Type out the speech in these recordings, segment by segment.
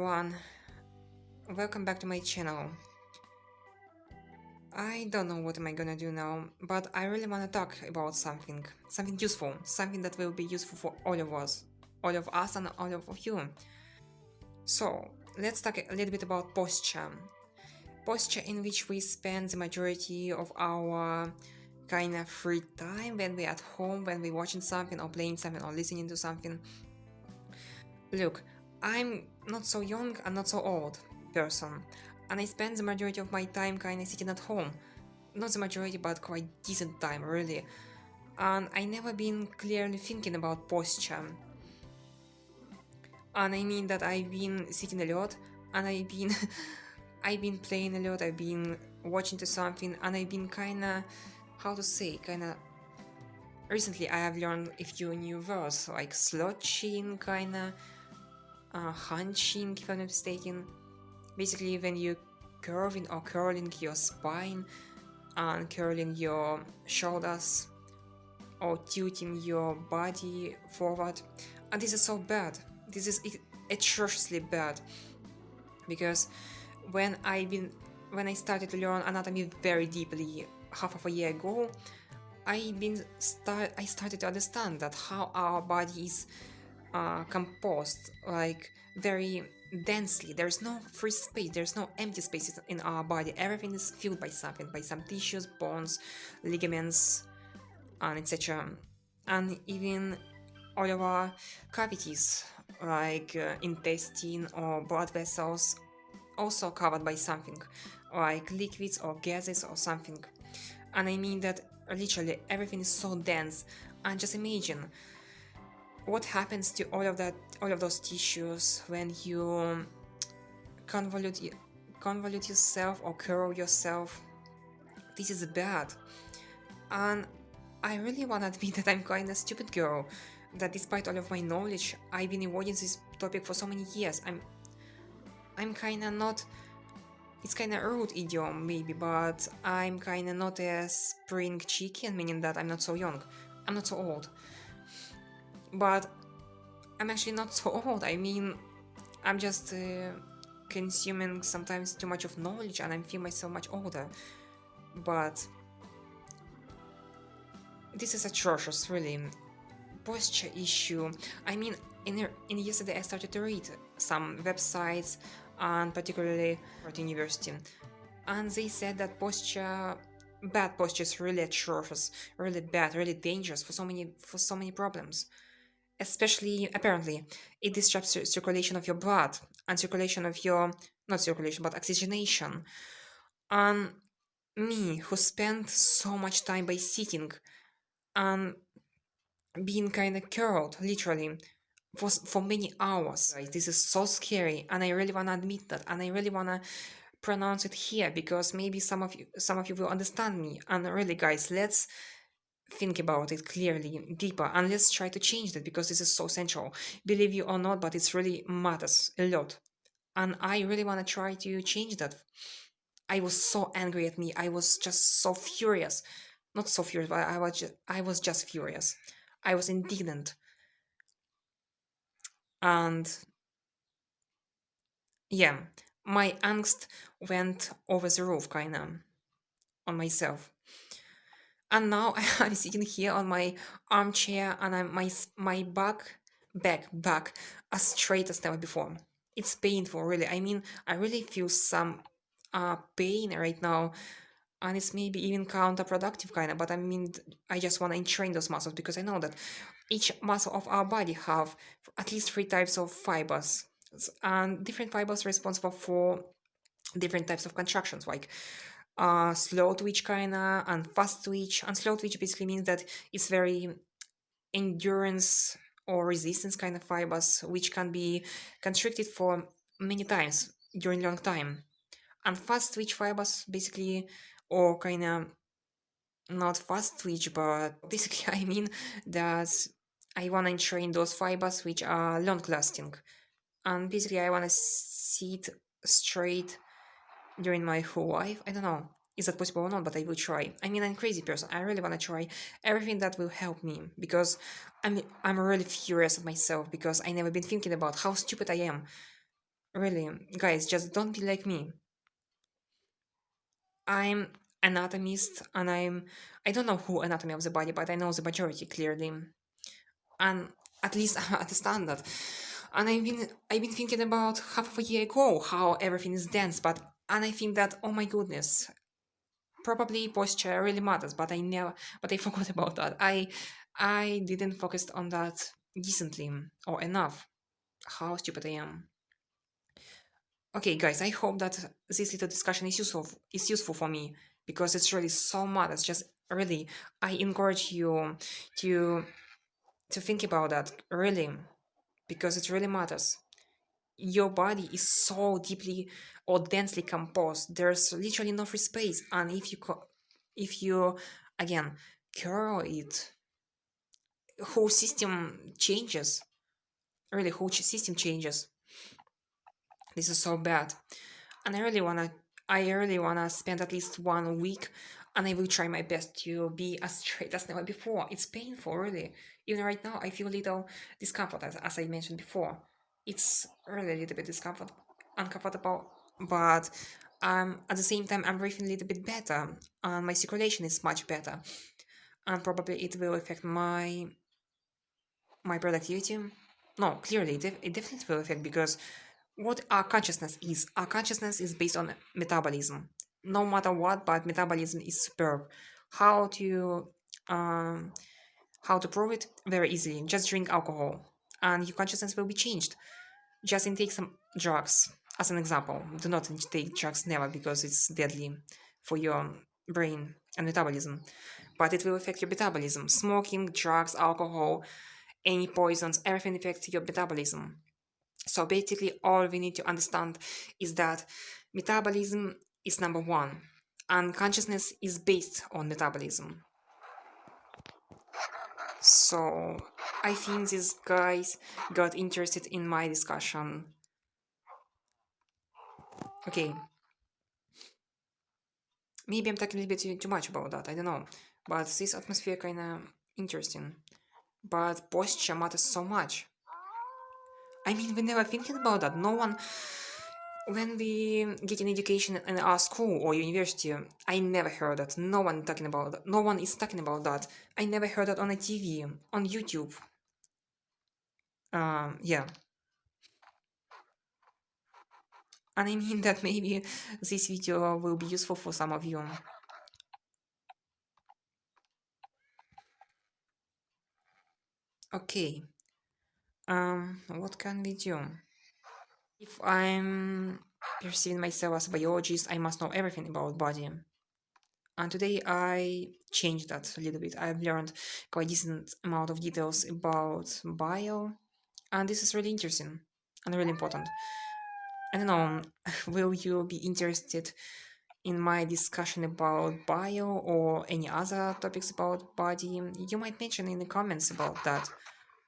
everyone, welcome back to my channel. I don't know what am I gonna do now, but I really wanna talk about something useful, something that will be useful for all of us and all of you. So, let's talk a little bit about posture. Posture in which we spend the majority of our kind of free time when we're at home, when we're watching something or playing something or listening to something. Look, I'm not so young and not so old person, and I spend the majority of my time kinda sitting at home. Not the majority, but quite decent time, really. And I never been clearly thinking about posture. And I mean that I've been sitting a lot, and I've been I've been playing a lot, I've been watching to something, and I've been kinda, how to say, kinda recently I have learned a few new words like slouching, kinda hunching, if I'm not mistaken. Basically, when you curving or curling your spine and curling your shoulders or tilting your body forward, and this is so bad. This is atrociously bad because when I started to learn anatomy very deeply half of a year ago, I started to understand that how our body is composed, like very densely. There's no free space, there's no empty spaces in our body. Everything is filled by something, by some tissues, bones, ligaments, and etc. And even all of our cavities, like intestine or blood vessels, also covered by something, like liquids or gases or something. And I mean that literally everything is so dense. And just imagine what happens to all of those tissues when you convolute yourself or curl yourself. This is bad. And I really want to admit that I'm kind of stupid girl, that despite all of my knowledge, I've been avoiding this topic for so many years. I'm kind of not, it's kind of rude idiom maybe, but I'm kind of not a spring chicken, meaning that I'm not so young, I'm not so old. But I'm actually not so old. I mean, I'm just consuming sometimes too much of knowledge and I feel myself much older. But this is atrocious, really. Posture issue. I mean, in yesterday I started to read some websites and particularly at university, and they said that bad posture is really atrocious, really bad, really dangerous for so many problems. Especially, apparently, it disrupts circulation of your blood and circulation of your, not circulation, but oxygenation. And me, who spent so much time by sitting and being kind of curled, literally, for many hours. Guys, this is so scary, and I really wanna admit that, and I really wanna pronounce it here because maybe some of you will understand me. And really, guys, let's think about it clearly, deeper, and let's try to change that because this is so central. Believe you or not, but it's really matters a lot. And I really want to try to change that. I was so angry at me. I was just so furious. Not so furious, but I was just furious. I was indignant. And yeah, my angst went over the roof, kinda, on myself. And now I'm sitting here on my armchair and my back as straight as never before. It's painful, really. I mean, I really feel some pain right now, and it's maybe even counterproductive kind of. But I mean, I just want to entrain those muscles because I know that each muscle of our body have at least three types of fibers, and different fibers responsible for different types of contractions, like slow twitch kinda and fast twitch. And slow twitch basically means that it's very endurance or resistance kind of fibers, which can be constricted for many times during long time. And fast twitch fibers basically, or kinda not fast twitch, but basically I mean that I wanna train those fibers which are long lasting. And basically I wanna sit straight during my whole life. I don't know. Is that possible or not? But I will try. I mean, I'm a crazy person. I really want to try everything that will help me because I'm really furious at myself because I never been thinking about how stupid I am. really, guys, just don't be like me. I'm anatomist, and I don't know who anatomy of the body, but I know the majority clearly, and at least I understand that. And I've been thinking about half of a year ago how everything is dense, and I think that, oh my goodness, probably posture really matters, but I forgot about that. I didn't focus on that decently or enough. How stupid I am. Okay, guys, I hope that this little discussion is useful for me, because it's really so matters. Just really, I encourage you to to think about that really, because it really matters. Your body is so deeply or densely composed. There's literally no free space, and if you again curl it, whole system changes. Really, whole system changes. This is so bad. And I really wanna spend at least 1 week, and I will try my best to be as straight as never before. It's painful, really. Even right now, I feel a little discomfort, as I mentioned before. It's really a little bit uncomfortable, but at the same time, I'm breathing a little bit better, and my circulation is much better, and probably it will affect my productivity. No, clearly, it definitely will affect, because what our consciousness is based on metabolism. No matter what, but metabolism is superb. How to um, how to prove it? Very easily. Just drink alcohol, and your consciousness will be changed. Just intake some drugs, as an example. Do not take drugs never, because it's deadly for your brain and metabolism. But it will affect your metabolism. Smoking, drugs, alcohol, any poisons, everything affects your metabolism. So basically, all we need to understand is that metabolism is number one, and consciousness is based on metabolism. So I think these guys got interested in my discussion. Okay, maybe I'm talking a little bit too much about that, I don't know. But this atmosphere kinda interesting. But posture matters so much. I mean, we never thinking about that. No one, when we get an education in our school or university, I never heard that. No one talking about that. No one is talking about that. I never heard that on a TV, on YouTube. Yeah. And I mean that maybe this video will be useful for some of you. Okay. What can we do? If I'm perceiving myself as a biologist, I must know everything about body. And today I changed that a little bit. I've learned quite a decent amount of details about bio, and this is really interesting and really important. I don't know, will you be interested in my discussion about bio or any other topics about body? You might mention in the comments about that,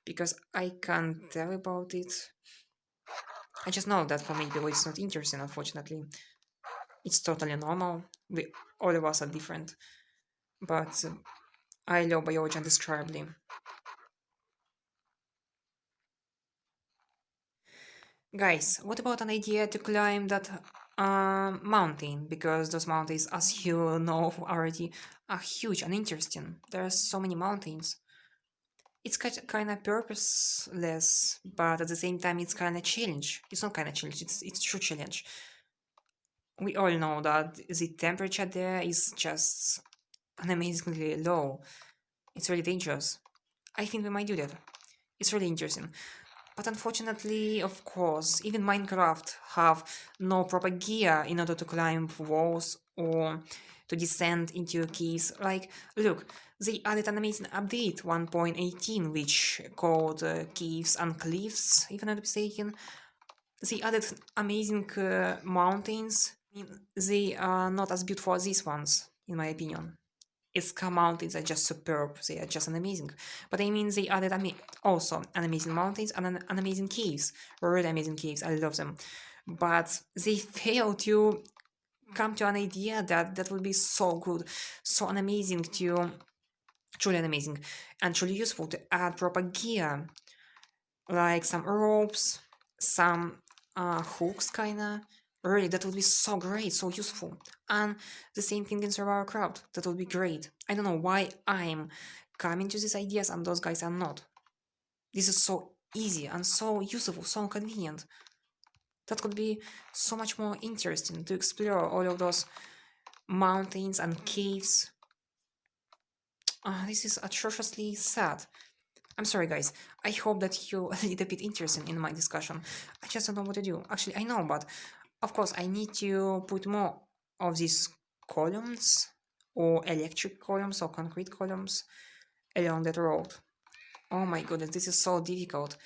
because I can't tell about it. I just know that for many people it's not interesting, unfortunately. It's totally normal. All of us are different. But I love biology undescribably. Guys, what about an idea to climb that mountain? Because those mountains, as you know already, are huge and interesting. There are so many mountains. It's kind of purposeless, but at the same time, it's kind of challenge. It's not kind of challenge. It's true challenge. We all know that the temperature there is just amazingly low. It's really dangerous. I think we might do that. It's really interesting. But unfortunately, of course, even Minecraft have no proper gear in order to climb walls or to descend into caves. Like, look, they added an amazing update 1.18, which called Caves and Cliffs, if I'm not mistaken. They added amazing mountains. I mean, they are not as beautiful as these ones, in my opinion. Its mountains are just superb. They are just an amazing. But I mean, they added also an amazing mountains and an amazing caves. Really amazing caves. I love them. But they failed to come to an idea that would be so good, so amazing to truly amazing and truly useful to add proper gear, like some ropes, some hooks, kinda. Really, that would be so great, so useful. And the same thing in Survivalcraft. That would be great. I don't know why I'm coming to these ideas and those guys are not. This is so easy and so useful, so convenient. That could be so much more interesting to explore all of those mountains and caves. This is atrociously sad. I'm sorry, guys. I hope that you a little bit interested in my discussion. I just don't know what to do. Actually, I know, but of course, I need to put more of these columns or electric columns or concrete columns along that road. Oh my goodness, this is so difficult.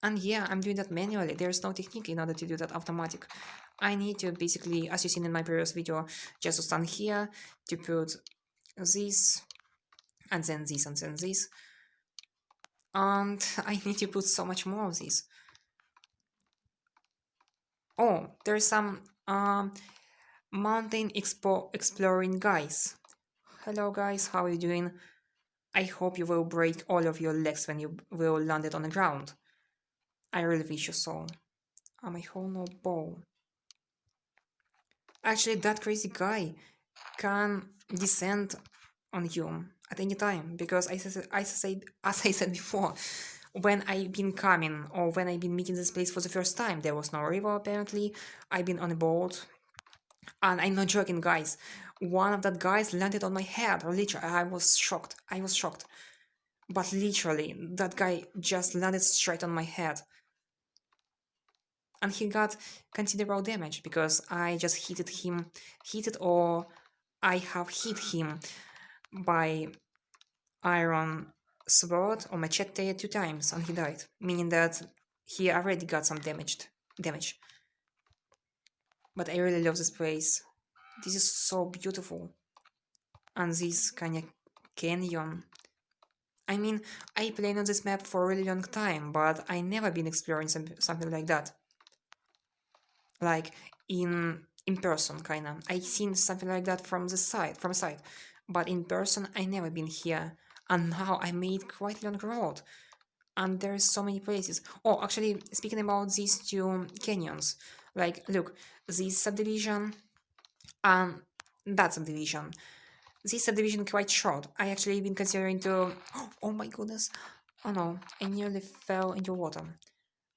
And yeah, I'm doing that manually. There's no technique in order to do that automatic. I need to basically, as you seen in my previous video, just to stand here to put this and then this and then this. And I need to put so much more of this. Oh, there's some mountain exploring guys. Hello guys, how are you doing? I hope you will break all of your legs when you will land it on the ground. I really wish you so. My whole no bow. Actually, that crazy guy can descend on you at any time because as I said before, when I've been coming or when I've been meeting this place for the first time, there was no river apparently. I've been on a boat, and I'm not joking, guys. One of that guys landed on my head. Literally, I was shocked. I was shocked. But literally, that guy just landed straight on my head. And he got considerable damage because I just hit it, or I have hit him by iron sword or machete 2 times and he died, meaning that he already got some damage. But I really love this place. This is so beautiful. And this kind of canyon. I mean, I played on this map for a really long time, but I never been exploring something like that. Like in person, kinda. I seen something like that from the side, but in person, I never been here. And now I made quite long road, and there's so many places. Oh, actually, speaking about these two canyons, like look, this subdivision and that subdivision. This subdivision quite short. I actually been considering to. Oh my goodness! Oh no, I nearly fell into water.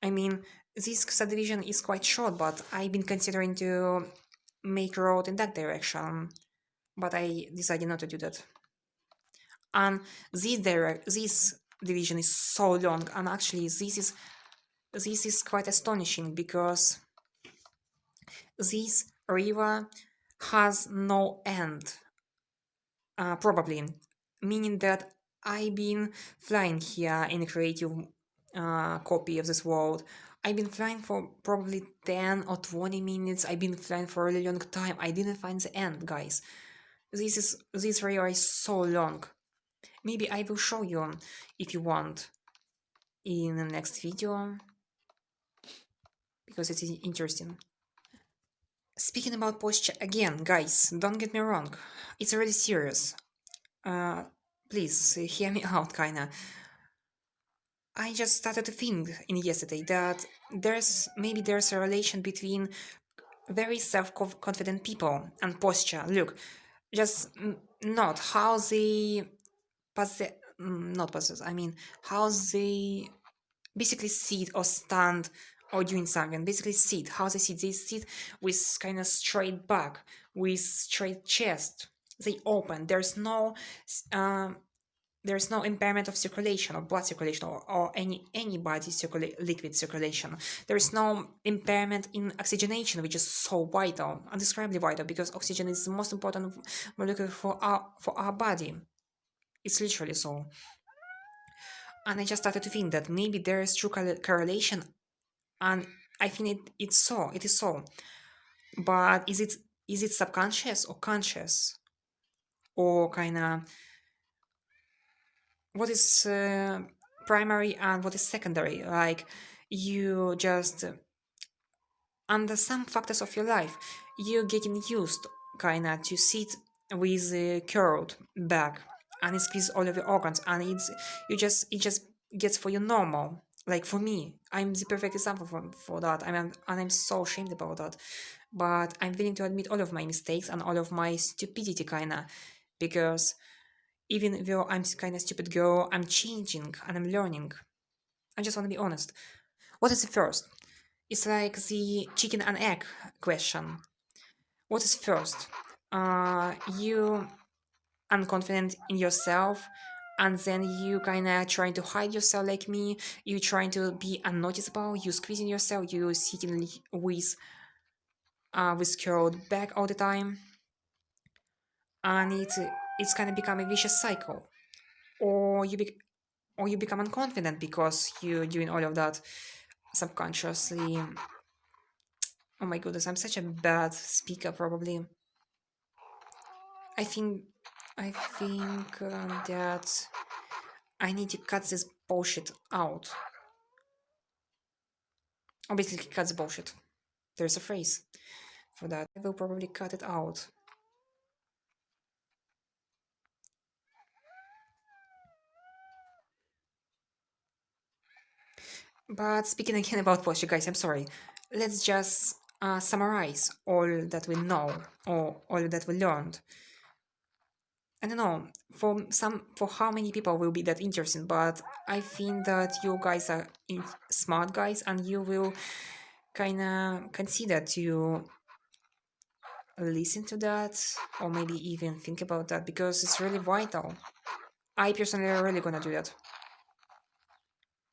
I mean, this subdivision is quite short, but I've been considering to make road in that direction, but I decided not to do that. And this division is so long, and actually this is quite astonishing because this river has no end, probably, meaning that I've been flying here in a creative copy of this world. I've been flying for probably 10 or 20 minutes. I've been flying for a really long time. I didn't find the end, guys. This river is so long. Maybe I will show you if you want in the next video because it is interesting. Speaking about posture again, guys, don't get me wrong, it's really serious. Please hear me out, kinda. I just started to think in yesterday that there's a relation between very self-confident people and posture. Look, just not how they possess, not possess. I mean how they basically sit or stand or doing something. Basically sit. How they sit? They sit with kind of straight back, with straight chest. They open. Uh, there's no impairment of circulation or blood circulation or any body liquid circulation. There's no impairment in oxygenation, which is so vital, undescribably vital, because oxygen is the most important molecule for our body. It's literally so. And I just started to think that maybe there is true correlation, and I think it is so. But is it subconscious or conscious, or kind of what is primary and what is secondary? Like you just under some factors of your life, you're getting used kind of to sit with a curled back and it squeezes all of your organs, and it just gets for you normal. Like for me, I'm the perfect example for that. And I'm so ashamed about that. But I'm willing to admit all of my mistakes and all of my stupidity, kinda, because even though I'm kind of stupid girl, I'm changing and I'm learning. I just want to be honest. What is the first? It's like the chicken and egg question. What is first? You unconfident in yourself, and then you kind of trying to hide yourself like me. You trying to be unnoticeable. You squeezing yourself. You sitting with curled back all the time, and it's kind of become a vicious cycle. Or you become unconfident because you're doing all of that subconsciously. Oh my goodness, I'm such a bad speaker probably. I think I think that I need to cut this bullshit out. Obviously, cut the bullshit. There's a phrase for that. I will probably cut it out. But speaking again about bullshit, guys, I'm sorry. Let's just summarize all that we know or all that we learned. I don't know for how many people will be that interesting, but I think that you guys are smart guys and you will kind of consider to listen to that or maybe even think about that because it's really vital. I personally are really gonna do that.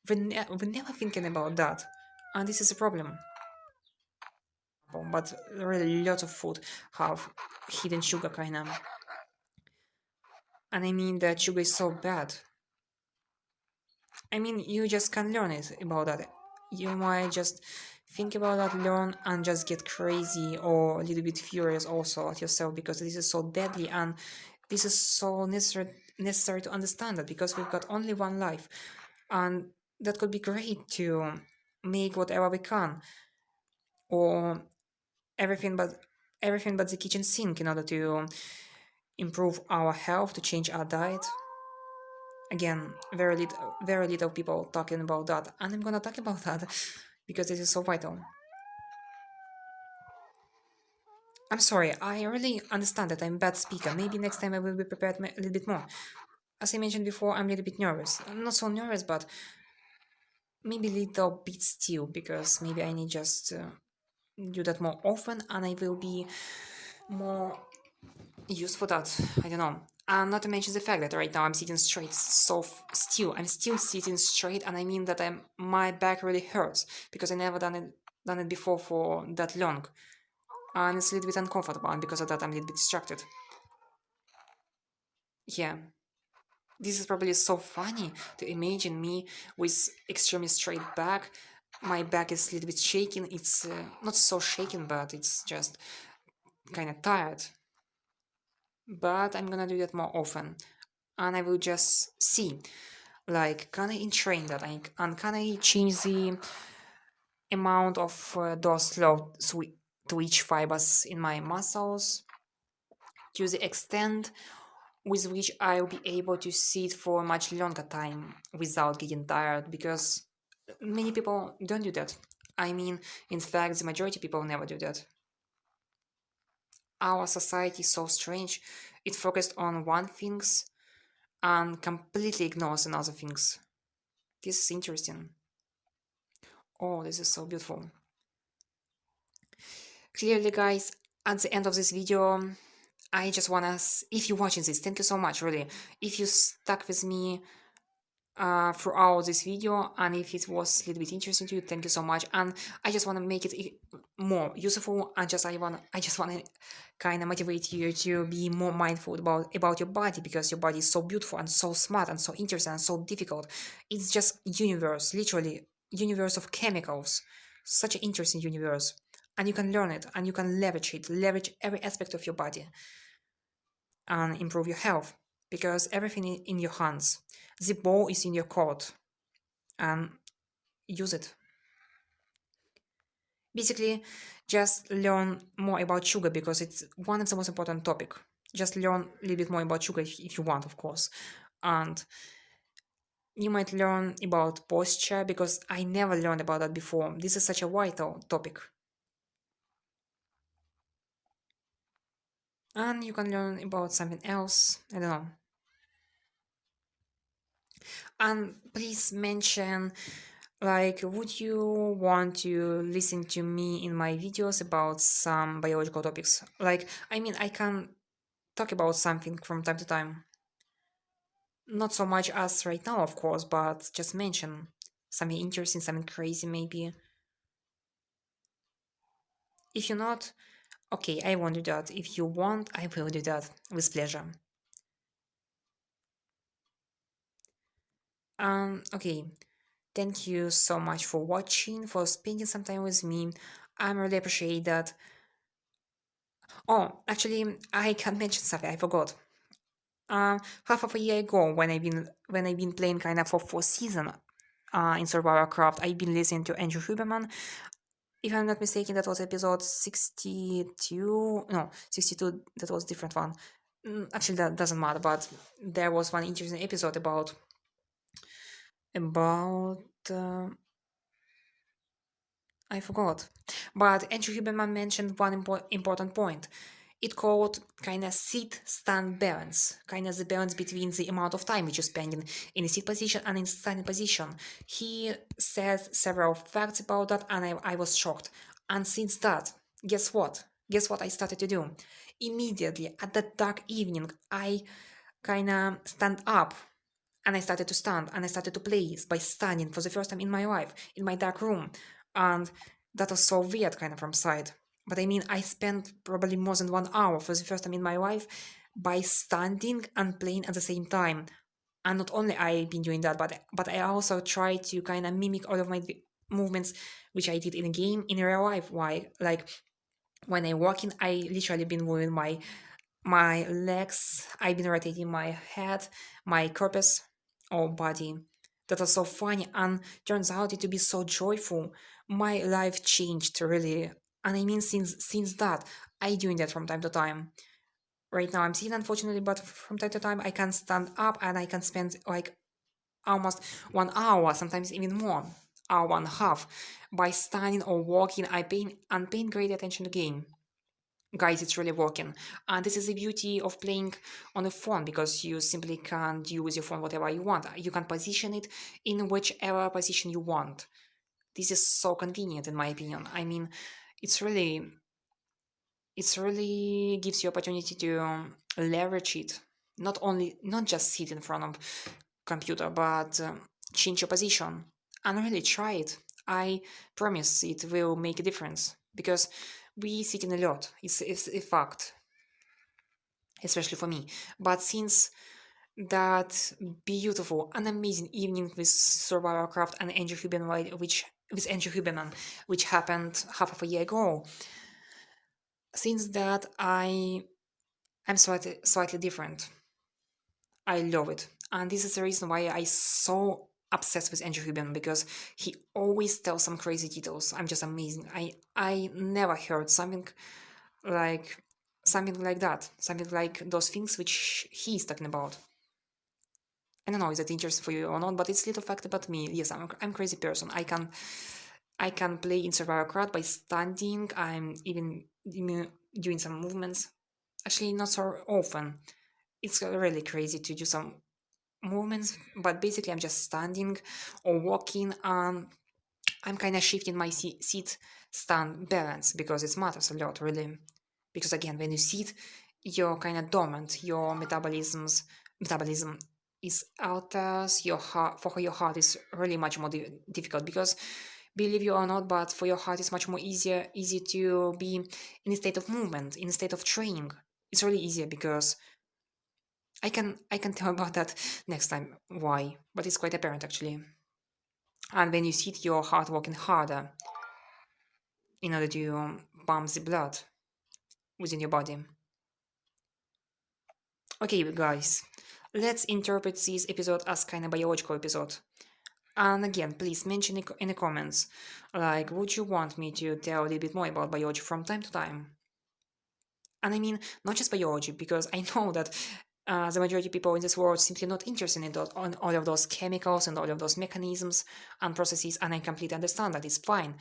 We're never thinking about that, and this is a problem. But really, lots of food have hidden sugar, kind of, and I mean that sugar is so bad. I mean, you just can learn it about that. You might just think about that, learn, and just get crazy or a little bit furious also at yourself because this is so deadly and this is so necessary to understand that because we've got only one life, and that could be great to make whatever we can or everything but everything but the kitchen sink in order to improve our health, to change our diet. Again, very little people talking about that, and I'm gonna talk about that because this is so vital. I'm sorry, I really understand that I'm a bad speaker. Maybe next time I will be prepared a little bit more. As I mentioned before, I'm a little bit nervous. I'm not so nervous, but maybe a little bit still because maybe I need just do that more often, and I will be more used for that. I don't know. And not to mention the fact that right now I'm sitting straight, so still I'm still sitting straight, and I mean that my back really hurts because I never done it before for that long, and it's a little bit uncomfortable, and because of that I'm a little bit distracted. Yeah, this is probably so funny to imagine me with extremely straight back. My back is a little bit shaking. It's not so shaking, but it's just kind of tired. But I'm gonna do that more often, and I will just see, like, can I entrain that, and can I change the amount of those slow twitch fibers in my muscles to the extent with which I'll be able to sit for a much longer time without getting tired, because many people don't do that. I mean, in fact, the majority of people never do that. Our society is so strange. It focused on one things and completely ignores another things. This is interesting. Oh, this is so beautiful. Clearly, guys, at the end of this video, I just wanna, if you're watching this, thank you so much, really. If you stuck with me throughout this video, and if it was a little bit interesting to you, thank you so much. And I just want to make it more useful, and I just want to kind of motivate you to be more mindful about your body, because your body is so beautiful and so smart and so interesting and so difficult. It's just universe, literally universe of chemicals, such an interesting universe, and you can learn it and you can leverage every aspect of your body and improve your health, because everything in your hands. The ball is in your court, and use it. Basically, just learn more about sugar because it's one of the most important topic. Just learn a little bit more about sugar if you want, of course. And You might learn about posture because I never learned about that before. This is such a vital topic. And you can learn about something else. I don't know. And please mention, like, would you want to listen to me in my videos about some biological topics? Like, I mean, I can talk about something from time to time. Not so much as right now, of course, but just mention something interesting, something crazy, maybe. If you're not, okay, I won't do that. If you want, I will do that with pleasure. Okay. Thank you so much for watching, for spending some time with me. I really appreciate that. Oh, actually, I can mention something. I forgot. Half of a year ago, when I've been playing kind of for season, in Survivalcraft, I've been listening to Andrew Huberman. If I'm not mistaken, that was episode 62. No, 62. That was different one. Actually, that doesn't matter. But there was one interesting episode about. I forgot. But Andrew Huberman mentioned one important point. It called kind of sit-stand balance, kind of the balance between the amount of time which you spend in a sit position and in standing position. He said several facts about that, and I was shocked. And since that, guess what? Guess what I started to do? Immediately at that dark evening, I kind of stand up and I started to stand and I started to play by standing for the first time in my life in my dark room. And that was so weird kind of from side. But I mean, I spent probably more than 1 hour for the first time in my life by standing and playing at the same time. And not only I been doing that, but I also try to kind of mimic all of my movements which I did in a game in real life. Why? Like when I walk in, I literally been moving my legs, I've been rotating my head, my corpus or body. That was so funny and turns out it to be so joyful. My life changed really. And I mean since that, I doing that from time to time. Right now I'm sitting unfortunately, but from time to time I can stand up and I can spend like almost 1 hour, sometimes even more, hour and a half, by standing or walking. I'm paying great attention to game. Guys, it's really working. And this is the beauty of playing on a phone because you simply can't use your phone whatever you want. You can position it in whichever position you want. This is so convenient in my opinion. I mean, it's really gives you opportunity to leverage it. Not just sit in front of computer, but change your position and really try it. I promise it will make a difference because we sit in a lot. It's a fact, especially for me. But since that beautiful and amazing evening with Survivalcraft and Andrew Huberman, which happened half of a year ago, since that I'm slightly different. I love it. And this is the reason why I so obsessed with Andrew Huberman because he always tells some crazy details. I'm just amazing. I never heard like something like that. Something like those things which he's talking about. I don't know, is that interesting for you or not, but it's a little fact about me. Yes, I'm a crazy person. I can play in survival crowd by standing. I'm even doing some movements. Actually, not so often. It's really crazy to do some movements, but basically I'm just standing or walking. I'm kind of shifting my seat stand balance because it matters a lot, really. Because again, when you sit, you're kind of dormant. Your metabolism is alters. Your heart for your heart is really much more difficult because believe you or not, but for your heart it's much more easy to be in a state of movement, in a state of training. It's really easier because I can tell about that next time why, but it's quite apparent actually. And when you sit, your heart working harder in order to pump the blood within your body. Okay, guys, let's interpret this episode as kind of biological episode. And again, please mention it in the comments, like, would you want me to tell a little bit more about biology from time to time? And I mean, not just biology, because I know that The majority of people in this world simply not interested in on all of those chemicals and all of those mechanisms and processes, and I completely understand that. It's fine.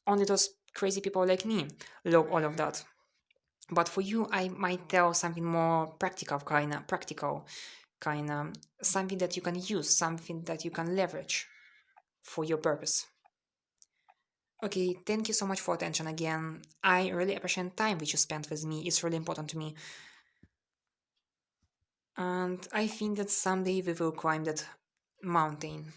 Only those crazy people like me love all of that. But for you, I might tell something more practical, something that you can use, something that you can leverage for your purpose. Okay, thank you so much for attention again. I really appreciate time which you spent with me. It's really important to me. And I think that someday we will climb that mountain.